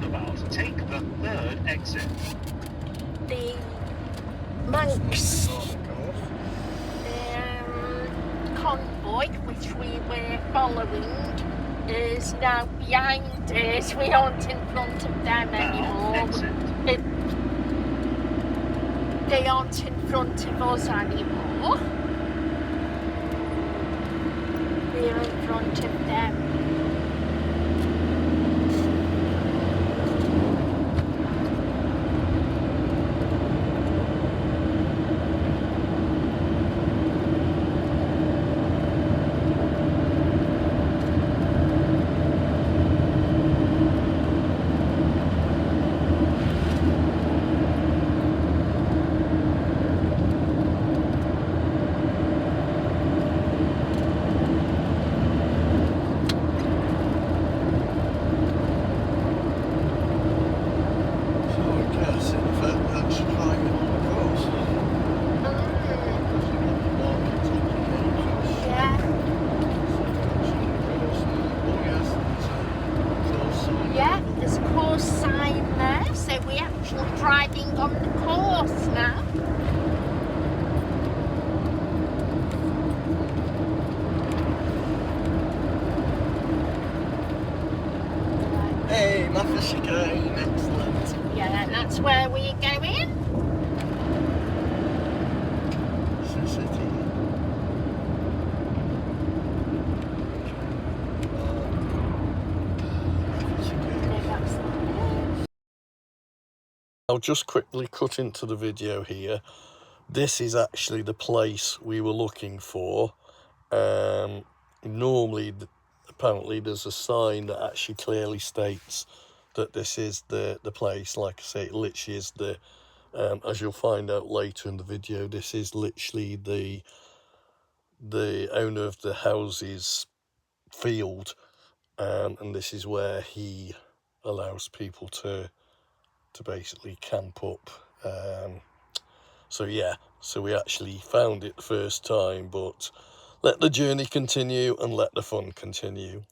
roundabout. Take the third exit. The Manx convoy, which we were following, is now behind us. We aren't in front of them anymore. They aren't in front of us anymore. We're in front of them. Driving on the course now. Hey, Mathers Chicane, excellent. Yeah, that's where we're going. It's the city. I'll just quickly cut into the video here. This is actually the place we were looking for. Normally, apparently there's a sign that actually clearly states that this is the place. Like I say, it literally is the, as you'll find out later in the video, this is literally the owner of the house's field, and this is where he allows people to basically camp up. So yeah, so we actually found it the first time, but let the journey continue and let the fun continue.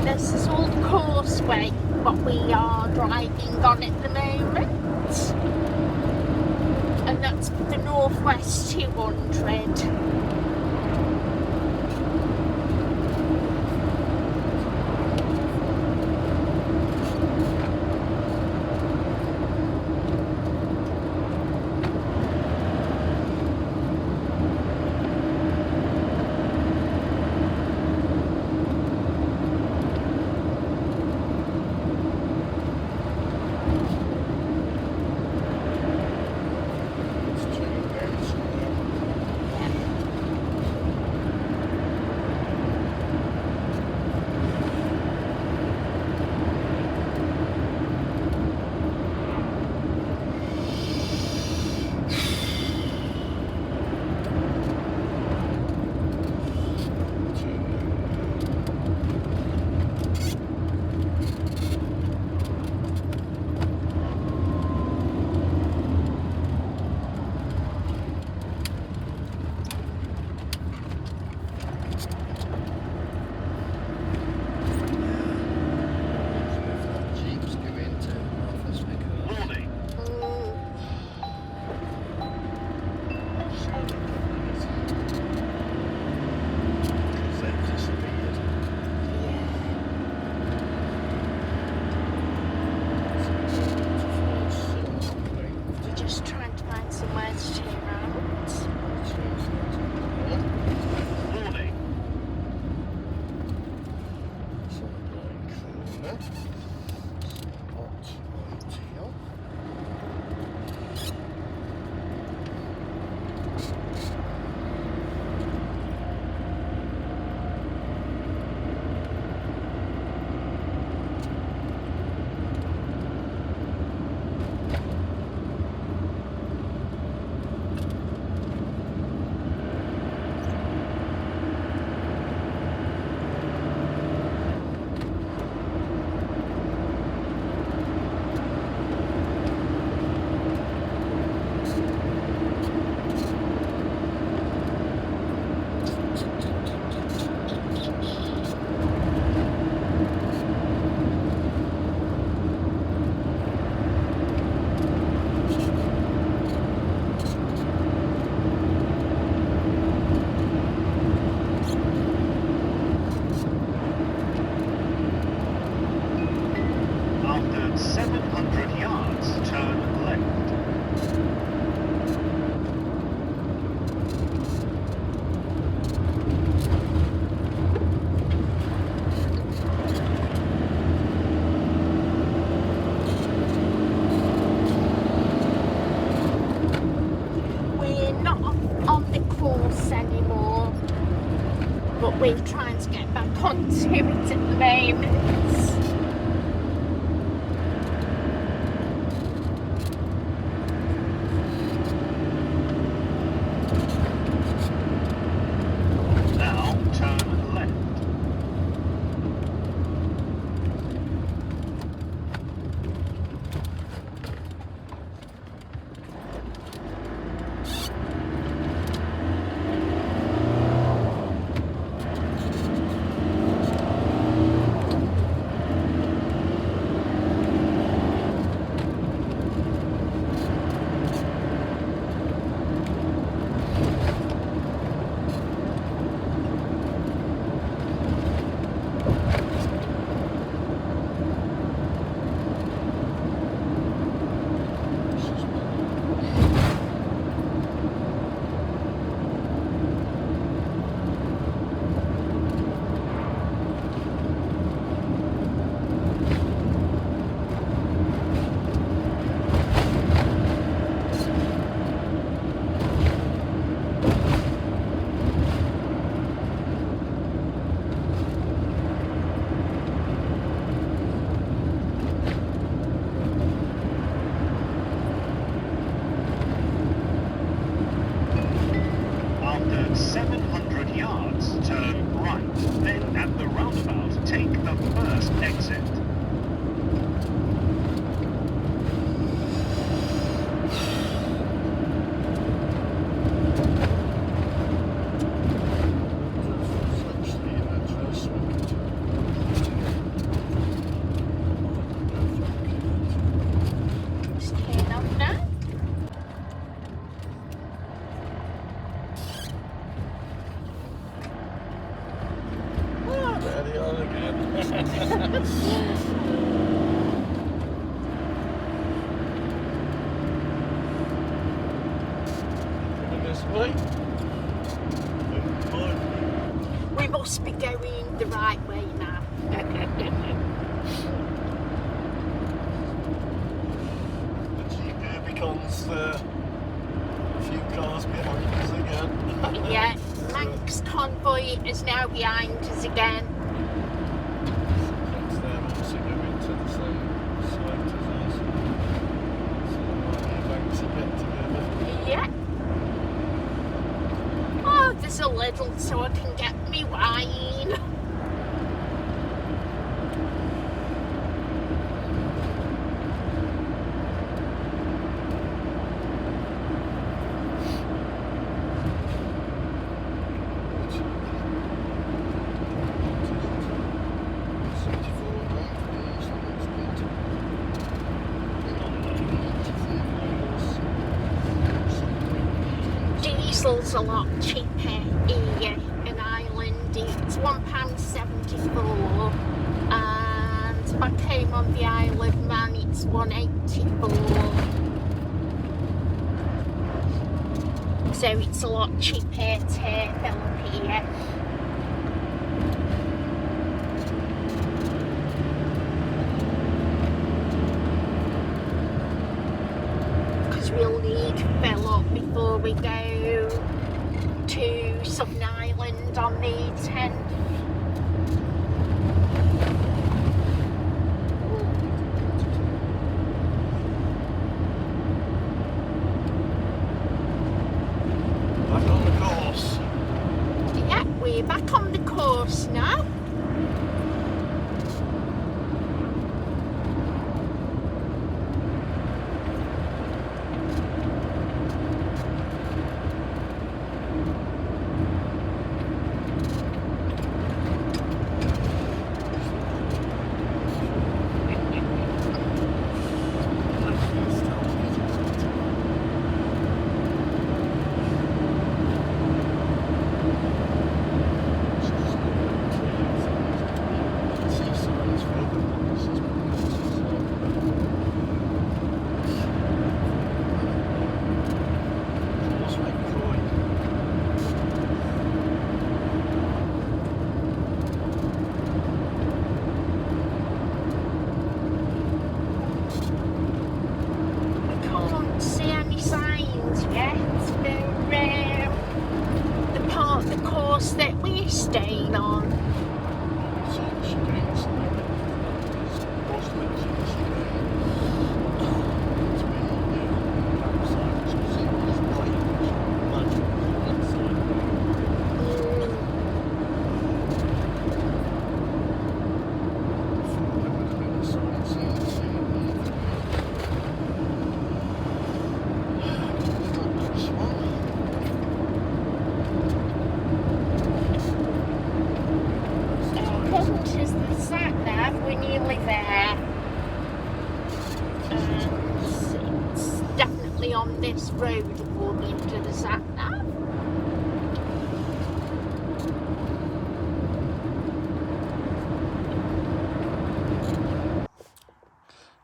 This is all the causeway, what we are driving on at the moment. And that's the Northwest 200. minute. Hot on teal. After 700 yards, turn left. We're not on the course anymore, but we're trying to get back onto it at the moment. Now turn left. After 700 yards, turn right. Then at the roundabout, take the first exit. Just turn on now. There they are again. Coming this way. We must be going the right way now. The Jeep Rubicon's a few cars behind us again. Yeah, Manx convoy is now behind us again. Thinks they're also going to the same site as us. So might be a bank to get together. Yeah. Oh, there's a little so I can get me wine. Diesel's a lot cheaper here in Ireland. It's £1.74, and back home on the Isle of Man it's £1.84. So it's a lot cheaper to fill up here. before we go to Southern Island on the 10th. Back on the course. Yeah, we're back on the course now. That we're staying on. We're nearly there, and it's definitely on this road according to the sat nav.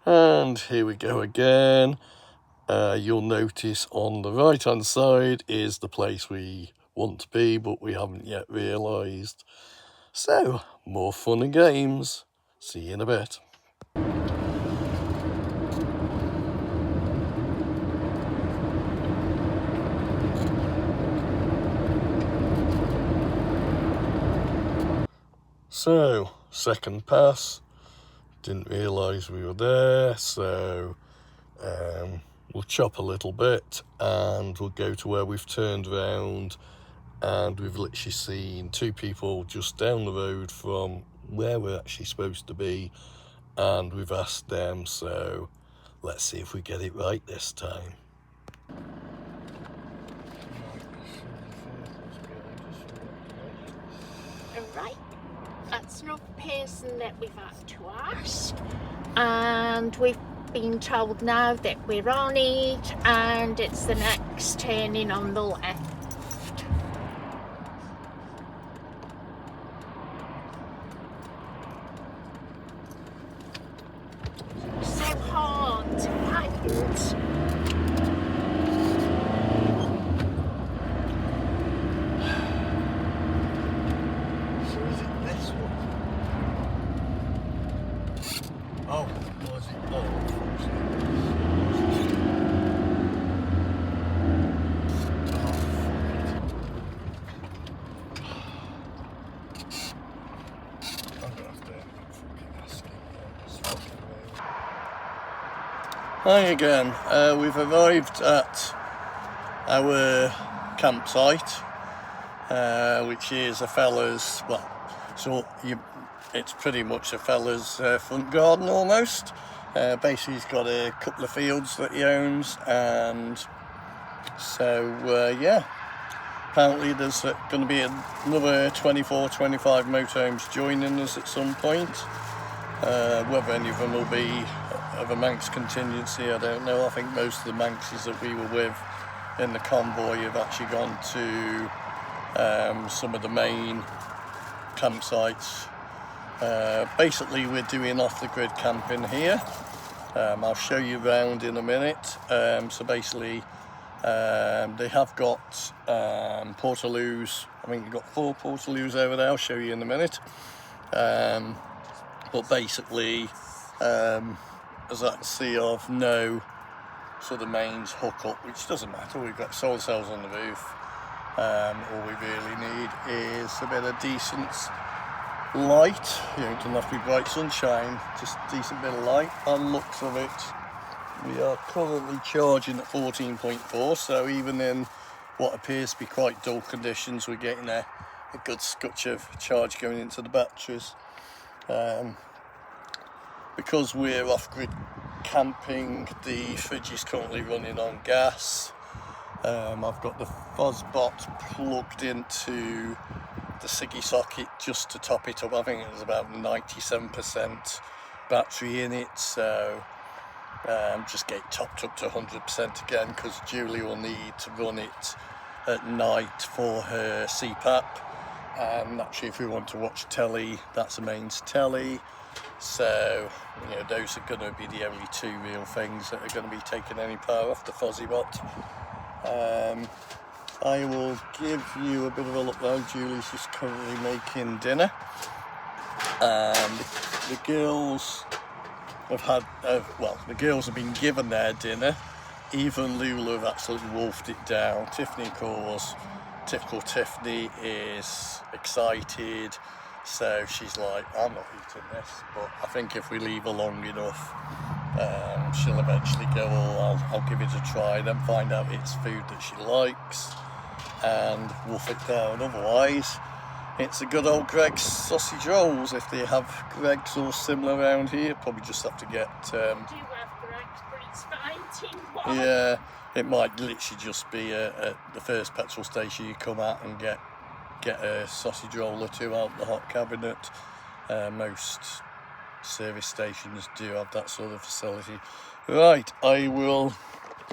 And here we go again. You'll notice on the right hand side is the place we want to be, but we haven't yet realised. So, more fun and games. See you in a bit. So, second pass. Didn't realise we were there, so we'll chop a little bit and we'll go to where we've turned around, and we've literally seen two people just down the road from where we're actually supposed to be, and we've asked them, so let's see if we get it right this time. Right, that's another person that we've had to ask, and we've been told now that we're on it and it's the next turning on the left. So hard to find. So is it this one? Oh, was it? Oh, Hi again. We've arrived at our campsite, which is a fella's, well, so it's pretty much a fella's front garden almost. Basically he's got a couple of fields that he owns, and so yeah, apparently there's going to be another 24-25 motorhomes joining us at some point. Whether any of them will be of a Manx contingency, I don't know. I think most of the Manxes that we were with in the convoy have actually gone to some of the main campsites. Basically we're doing off the grid camping here. I'll show you around in a minute. So basically they have got portaloos. I think you've got 4 portaloos over there. I'll show you in a minute. But basically, as I can see, of no so the mains hook up, which doesn't matter. We've got solar cells on the roof. All we really need is a bit of decent light. You know, it doesn't have to be bright sunshine, just a decent bit of light. On looks of it, we are currently charging at 14.4, so even in what appears to be quite dull conditions, we're getting a good scutch of charge going into the batteries. Because we're off-grid camping, the fridge is currently running on gas. I've got the Fuzzbot plugged into the Siggy socket just to top it up. I think it was about 97% battery in it, so just get it topped up to 100% again, because Julie will need to run it at night for her CPAP. Naturally, if we want to watch telly, that's the mains telly. So, you know, those are going to be the only two real things that are going to be taking any power off the Fuzzbot. I will give you a bit of a look though. Julie's just currently making dinner. The girls have had, well, the girls have been given their dinner. Eva and Lulu have absolutely wolfed it down. Tiffani, of course, typical Tiffani, is excited. So she's like, I'm not eating this, but I think if we leave her long enough, she'll eventually go, oh, I'll give it a try, then find out it's food that she likes and wolf it down. Otherwise, it's a good old Greg's sausage rolls. If they have Greg's or similar around here, probably just have to get... do have Greg's, but it's 19 yeah, it might literally just be at the first petrol station you come at and get a sausage roll or two out the hot cabinet. Most service stations do have that sort of facility. Right, I will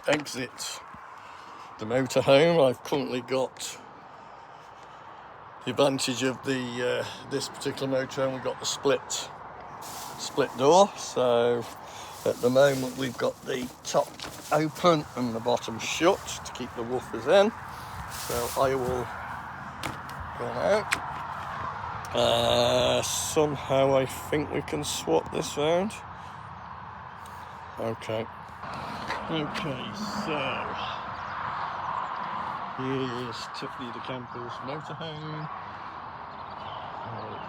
exit the motorhome. I've currently got the advantage of the this particular motorhome. We've got the split door, so at the moment we've got the top open and the bottom shut to keep the woofers in. So I will go out. Somehow I think we can swap this round. Okay, so here's Tiffani the camper's motorhome.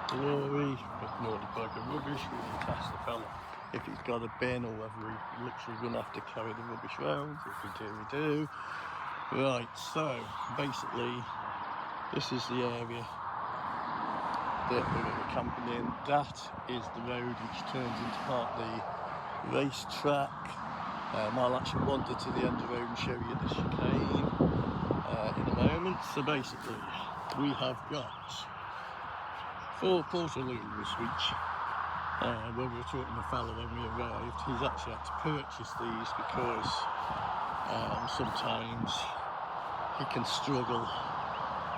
Glory, but ignore the bag of rubbish. We can ask the fella if he's got a bin or whether we literally gonna have to carry the rubbish round. If we do, we do. Right, so basically this is the area that we're going to be camping in. That is the road which turns into part of the racetrack. I'll actually wander to the end of the road and show you the chicane in a moment. So basically, we have got 4 portaloos, which when we were talking to the fellow when we arrived, he's actually had to purchase these because sometimes he can struggle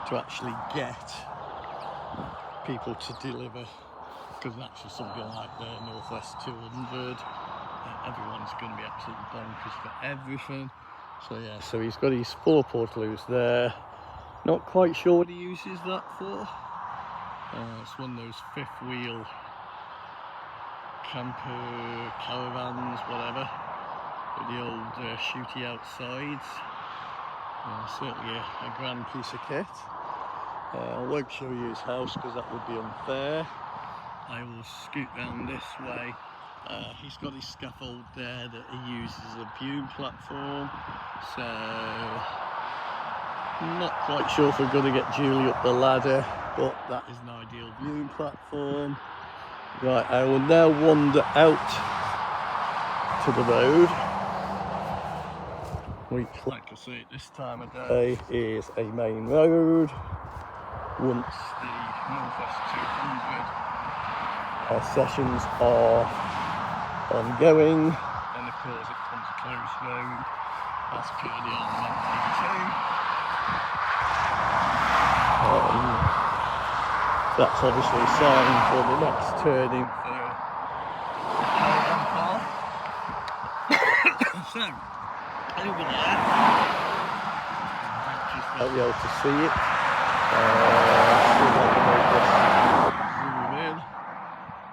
to actually get people to deliver, because actually something like the Northwest 200, everyone's going to be absolutely bonkers for everything. So yeah, so he's got his 4 portaloos there. Not quite sure what he uses that for. It's one of those 5th wheel camper caravans, whatever, with the old shooty outsides. Certainly a grand piece of kit. I won't show you his house because that would be unfair. I will scoot round this way. He's got his scaffold there that he uses as a viewing platform. So, not quite sure if we're going to get Julie up the ladder, but that is an ideal viewing platform. Right, I will now wander out to the road, which, like I say, at this time of day is a main road. Once the Northwest 200 sessions are ongoing, then of course it becomes a closed road. That's purely on Mathers Chicane. That's obviously a sign for the next turning for the caravan park. So, over there, I'll be able to see it.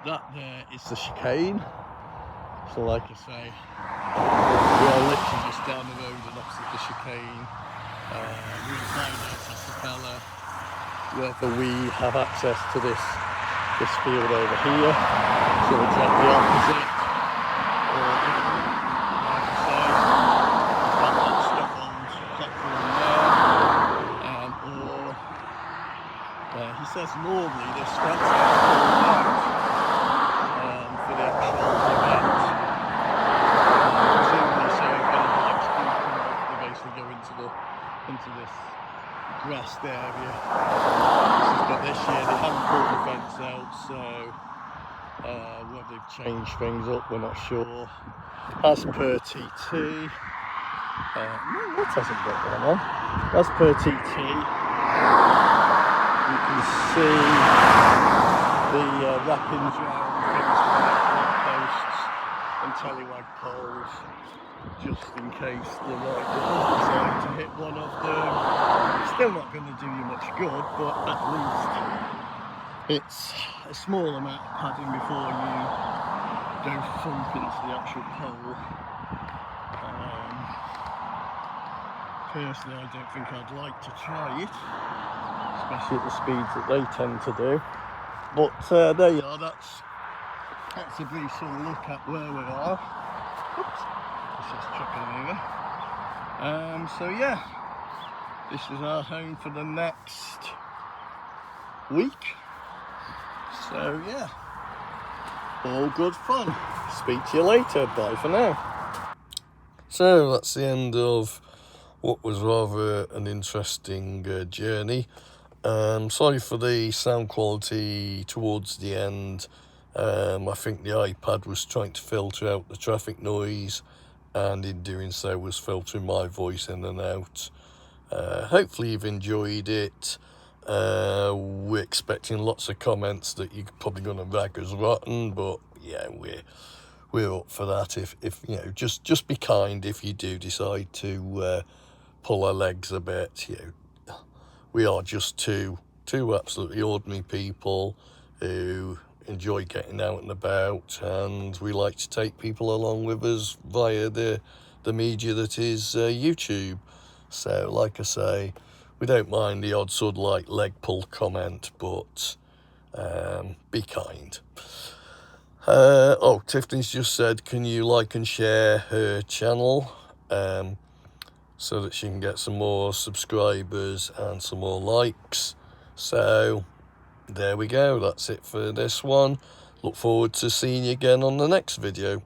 That there is the chicane. So like I say, we are literally just down the road and opposite the chicane. We'll find out as the fella whether we have access to this field over here, so exactly opposite, or if, like I say, we've got that scaffold platform there, or he says normally this fence is pulled out for the actual event. Presumably so if anybody's going to come out, they basically go into this grassed area. But this year they haven't pulled the fence out, so whether they've changed things up, we're not sure. As per TT, no, that hasn't got one on. As per TT, you can see the wrappings around things like light posts and tellywag poles, just in case the right does decide to hit one of them. It's still not going to do you much good, but at least it's a small amount of padding before you go thump into the actual pole. Personally, I don't think I'd like to try it, especially at the speeds that they tend to do. But there you are, that's a brief sort of look at where we are. Oops, it's just tripping over. So yeah, this is our home for the next week. So yeah, all good fun. Speak to you later. Bye for now. So that's the end of what was rather an interesting journey. Sorry for the sound quality towards the end. I think the iPad was trying to filter out the traffic noise, and in doing so was filtering my voice in and out. Hopefully you've enjoyed it. We're expecting lots of comments that you're probably going to rag us rotten, but yeah, we're up for that. If you know, just be kind if you do decide to pull our legs a bit. You know, we are just two absolutely ordinary people who enjoy getting out and about, and we like to take people along with us via the media that is YouTube. So like I say, we don't mind the odd sort of like leg pull comment, but be kind. Tiffany's just said, can you like and share her channel so that she can get some more subscribers and some more likes. So there we go, that's it for this one. Look forward to seeing you again on the next video.